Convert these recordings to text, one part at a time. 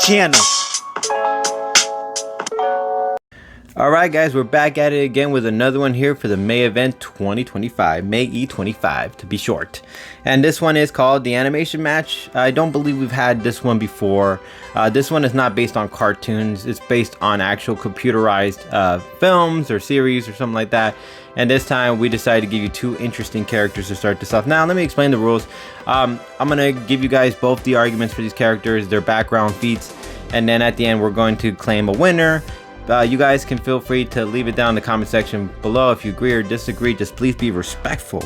channel. Alright guys, we're back at it again with another one here for the May event 2025, May E25 to be short. And this one is called the animation match. I don't believe we've had this one before. This one is not based on cartoons, it's based on actual computerized films or series or something like that. And this time we decided to give you two interesting characters to start this off. Now let me explain the rules. I'm gonna give you guys both the arguments for these characters, their background feats, and then at the end we're going to claim a winner. You guys can feel free to leave it down in the comment section below if you agree or disagree. Just please be respectful.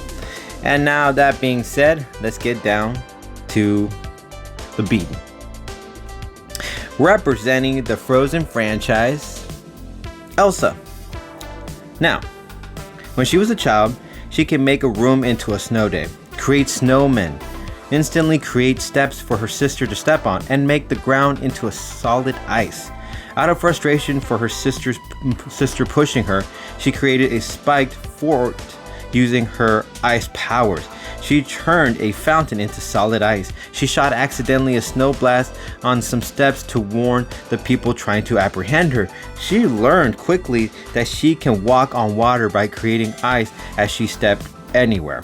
And now that being said, let's get down to the beat. Representing the Frozen franchise, Elsa. Now, when she was a child, she can make a room into a snow day, create snowmen, instantly create steps for her sister to step on, and make the ground into a solid ice. Out of frustration for her sister pushing her, she created a spiked fort using her ice powers. She turned a fountain into solid ice. She shot accidentally a snow blast on some steps to warn the people trying to apprehend her. She learned quickly that she can walk on water by creating ice as she stepped anywhere.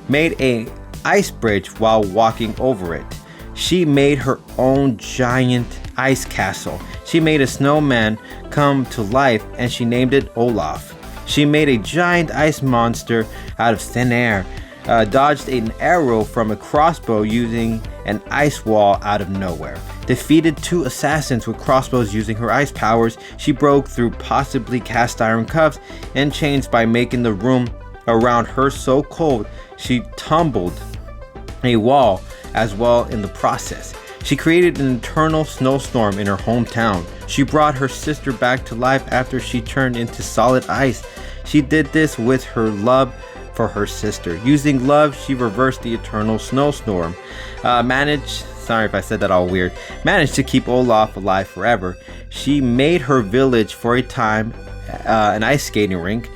Made a ice bridge while walking over it. She made her own giant ice castle. She made a snowman come to life and she named it Olaf. She made a giant ice monster out of thin air, dodged an arrow from a crossbow using an ice wall out of nowhere, defeated two assassins with crossbows using her ice powers. She broke through possibly cast iron cuffs and chains by making the room around her so cold she tumbled a wall as well in the process. She created an eternal snowstorm in her hometown. She brought her sister back to life after she turned into solid ice. She did this with her love for her sister. Using love, she reversed the eternal snowstorm. Sorry if I said that all weird. Managed to keep Olaf alive forever. She made her village for a time an ice skating rink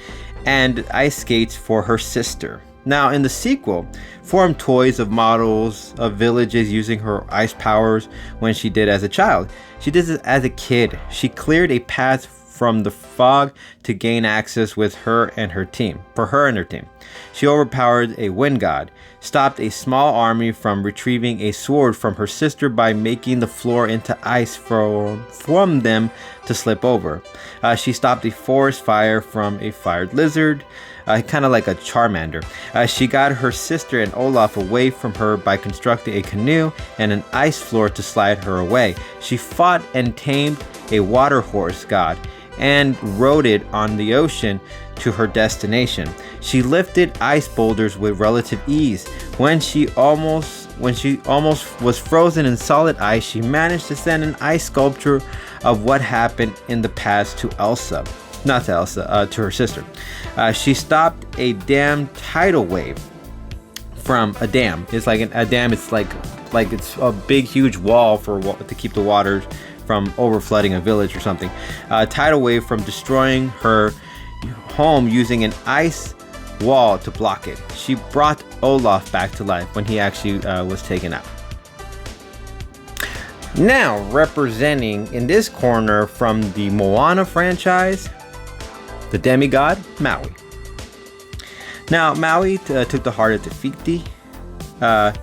and ice skates for her sister. Now in the sequel, formed toys of models of villages using her ice powers when she did as a child. She did this as a kid. She cleared a path from the fog to gain access with her and her team. She overpowered a wind god, stopped a small army from retrieving a sword from her sister by making the floor into ice from them to slip over. She stopped a forest fire from a fired lizard, kind of like a Charmander. She got her sister and Olaf away from her by constructing a canoe and an ice floor to slide her away. She fought and tamed a water horse god and rode it on the ocean to her destination. She lifted ice boulders with relative ease. When she almost was frozen in solid ice, she managed to send an ice sculpture of what happened in the past to Elsa. Not to Elsa, to her sister. She stopped a dam tidal wave from a dam. It's like a dam. It's like it's a big, huge wall to keep the waters from overflooding a village or something. Tidal wave from destroying her home using an ice wall to block it. She brought Olaf back to life when he actually was taken out. Now representing in this corner from the Moana franchise, the demigod Maui. Now Maui took the heart of Te Fiti.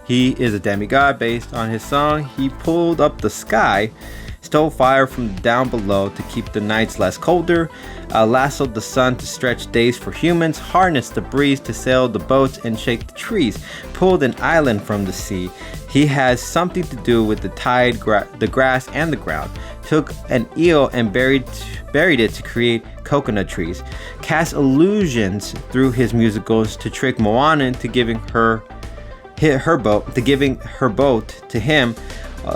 He is a demigod based on his song. He pulled up the sky, stole fire from down below to keep the nights less colder, lassoed the sun to stretch days for humans, harnessed the breeze to sail the boats and shake the trees, pulled an island from the sea. He has something to do with the tide, the grass, and the ground. Took an eel and buried it to create coconut trees. Cast illusions through his musicals to trick Moana into giving her boat to him,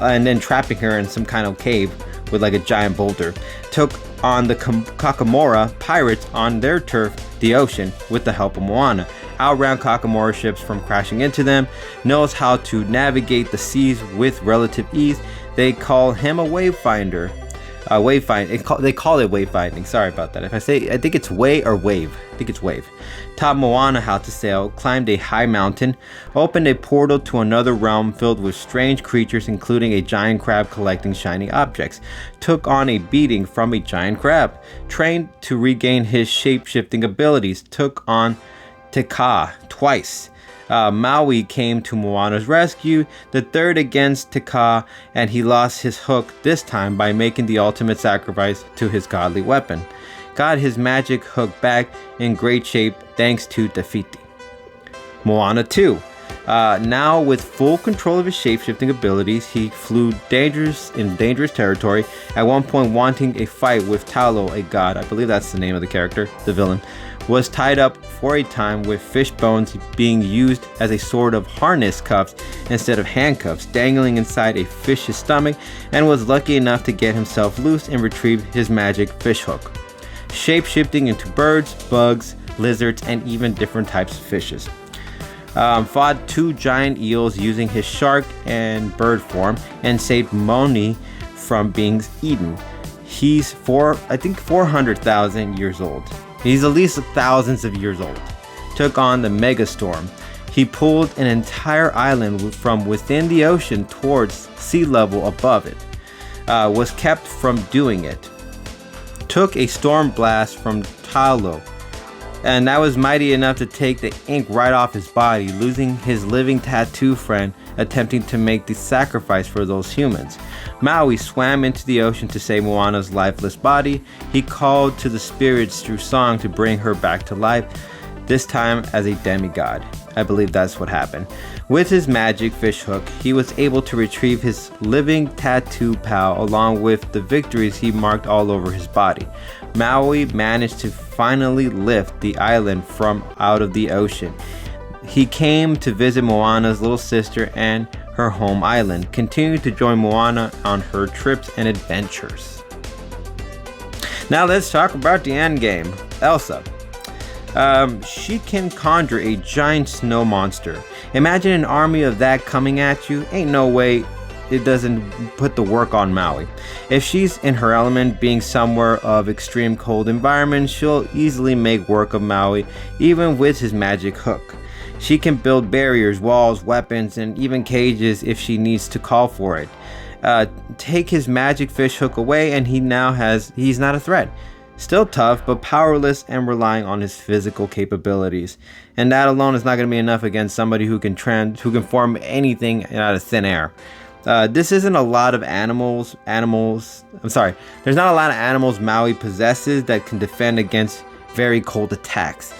and then trapping her in some kind of cave with like a giant boulder. Took on the Kakamora pirates on their turf, the ocean, with the help of Moana. Outran Kakamora ships from crashing into them. Knows how to navigate the seas with relative ease. They call him a wayfinder. wayfinding. They call it wayfinding. Sorry about that. If I say, I think it's way or wave. I think it's wave. Taught Moana how to sail, climbed a high mountain, opened a portal to another realm filled with strange creatures, including a giant crab collecting shiny objects. Took on a beating from a giant crab. Trained to regain his shape-shifting abilities. Took on Te Kā twice. Maui came to Moana's rescue, the third against Te Kā, and he lost his hook this time by making the ultimate sacrifice to his godly weapon. Got his magic hook back in great shape thanks to Te Fiti. Moana 2. Now with full control of his shape-shifting abilities, he flew in dangerous territory, at one point wanting a fight with Talo, a god, I believe that's the name of the character, the villain, was tied up for a time with fish bones being used as a sort of harness cuffs instead of handcuffs, dangling inside a fish's stomach, and was lucky enough to get himself loose and retrieve his magic fish hook. Shape-shifting into birds, bugs, lizards, and even different types of fishes. Fought 2 giant eels using his shark and bird form and saved Maui from being eaten. He's 400,000 years old. He's at least thousands of years old. Took on the Megastorm. He pulled an entire island from within the ocean towards sea level above it. Was kept from doing it. Took a storm blast from Talo, and that was mighty enough to take the ink right off his body, losing his living tattoo friend attempting to make the sacrifice for those humans. Maui swam into the ocean to save Moana's lifeless body. He called to the spirits through song to bring her back to life, this time as a demigod. I believe that's what happened. With his magic fish hook, he was able to retrieve his living tattoo pal along with the victories he marked all over his body. Maui managed to finally lift the island from out of the ocean. He came to visit Moana's little sister and her home island, continued to join Moana on her trips and adventures. Now let's talk about the endgame, Elsa. She can conjure a giant snow monster. Imagine an army of that coming at you. Ain't no way it doesn't put the work on Maui. If she's in her element, being somewhere of extreme cold environment, she'll easily make work of Maui, even with his magic hook. She can build barriers, walls, weapons, and even cages if she needs to call for it. Take his magic fish hook away and he's not a threat. Still tough, but powerless and relying on his physical capabilities. And that alone is not going to be enough against somebody who can form anything out of thin air. This isn't a lot of animals. There's not a lot of animals Maui possesses that can defend against very cold attacks,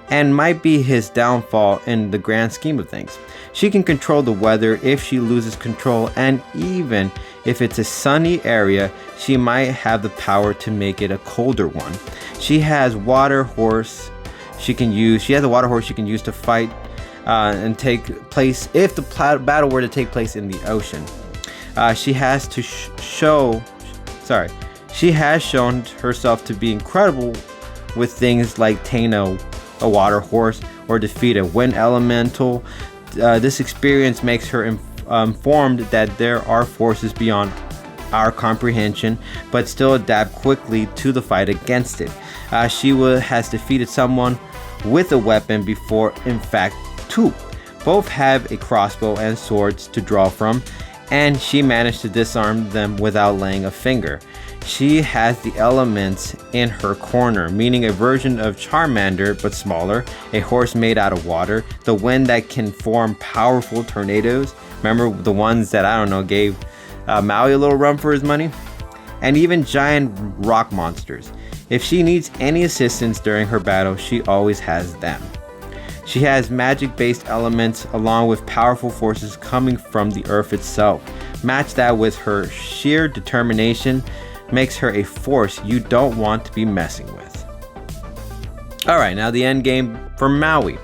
and might be his downfall in the grand scheme of things. She can control the weather if she loses control, and even if it's a sunny area, she might have the power to make it a colder one. She has a water horse she can use to fight and take place if the battle were to take place in the ocean. She has shown herself to be incredible with things like tame a water horse or defeat a wind elemental. This experience makes her informed that there are forces beyond our comprehension, but still adapt quickly to the fight against it. She has defeated someone with a weapon before, in fact, 2. Both have a crossbow and swords to draw from, and she managed to disarm them without laying a finger. She has the elements in her corner, meaning a version of Charmander but smaller, a horse made out of water, the wind that can form powerful tornadoes. Remember the ones that, gave Maui a little run for his money? And even giant rock monsters. If she needs any assistance during her battle, she always has them. She has magic-based elements along with powerful forces coming from the earth itself. Match that with her sheer determination, makes her a force you don't want to be messing with. Alright, now the end game for Maui.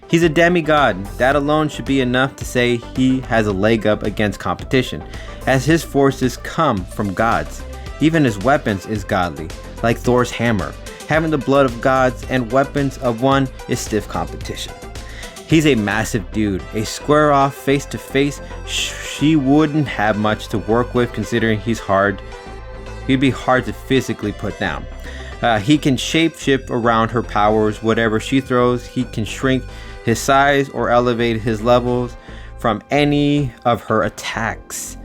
He's a demigod. That alone should be enough to say he has a leg up against competition, as his forces come from gods. Even his weapons is godly, like Thor's hammer. Having the blood of gods and weapons of one is stiff competition. He's a massive dude, a square off face to face. She wouldn't have much to work with considering he's hard he'd be hard to physically put down. He can shapeshift around her powers. Whatever she throws, he can shrink his size or elevate his levels from any of her attacks.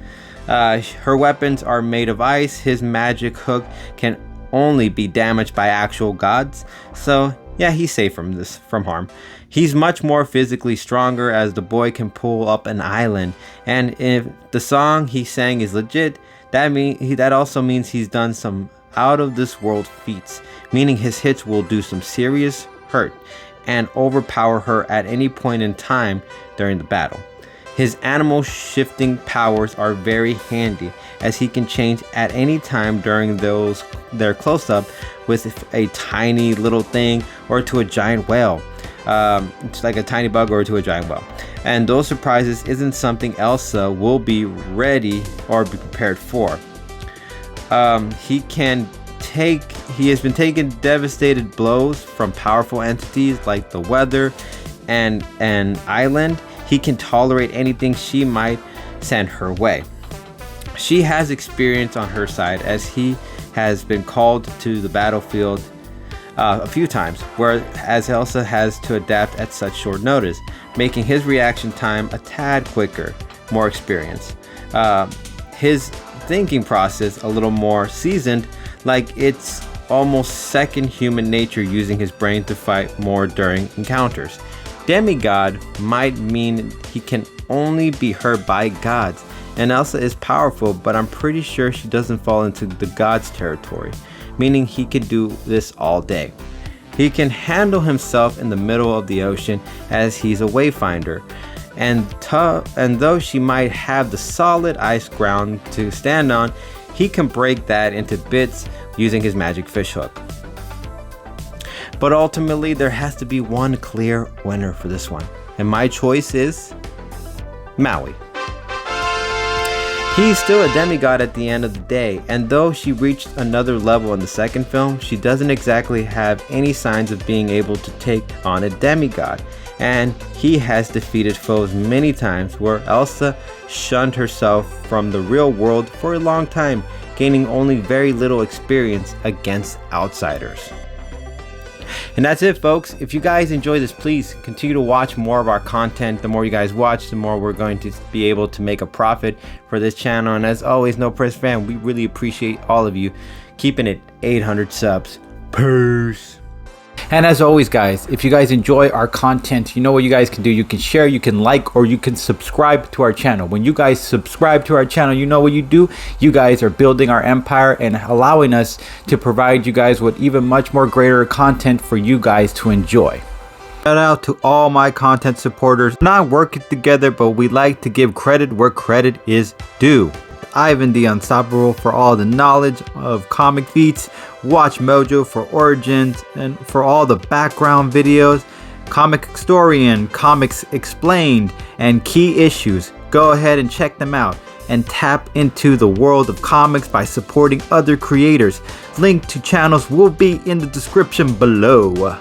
Her weapons are made of ice. His magic hook can only be damaged by actual gods. So yeah, he's safe from harm. He's much more physically stronger, as the boy can pull up an island. And if the song he sang is legit, that also means he's done some out of this world feats, meaning his hits will do some serious hurt and overpower her at any point in time during the battle. His animal shifting powers are very handy, as he can change at any time during their close-up with a tiny little thing or to a giant whale. It's like a tiny bug or to a giant whale. And those surprises isn't something Elsa will be ready or be prepared for. He has been taking devastated blows from powerful entities like the weather and an island. He can tolerate anything she might send her way. She has experience on her side, as he has been called to the battlefield a few times, whereas Elsa has to adapt at such short notice, making his reaction time a tad quicker, more experience. His thinking process a little more seasoned, like it's almost second human nature, using his brain to fight more during encounters. Demigod might mean he can only be hurt by gods, and Elsa is powerful, but I'm pretty sure she doesn't fall into the gods territory, meaning he could do this all day. He can handle himself in the middle of the ocean, as he's a wayfinder, and though she might have the solid ice ground to stand on, he can break that into bits using his magic fishhook. But ultimately, there has to be one clear winner for this one, and my choice is Maui. He's still a demigod at the end of the day, and though she reached another level in the second film, she doesn't exactly have any signs of being able to take on a demigod, and he has defeated foes many times, where Elsa shunned herself from the real world for a long time, gaining only very little experience against outsiders. And that's it, folks. If you guys enjoy this, please continue to watch more of our content. The more you guys watch, the more we're going to be able to make a profit for this channel. And as always, No Press Fam, we really appreciate all of you keeping it 800 subs. Peace. And as always, guys, if you guys enjoy our content, you know what you guys can do. You can share, you can like, or you can subscribe to our channel. When you guys subscribe to our channel, you know what you do. You guys are building our empire and allowing us to provide you guys with even much more greater content for you guys to enjoy. Shout out to all my content supporters. We're not working together, but we like to give credit where credit is due. Ivan the Unstoppable for all the knowledge of comic feats, Watch Mojo for origins and for all the background videos, Comic Historian, Comics Explained, and key issues. Go ahead and check them out and tap into the world of comics by supporting other creators. Link to channels will be in the description below.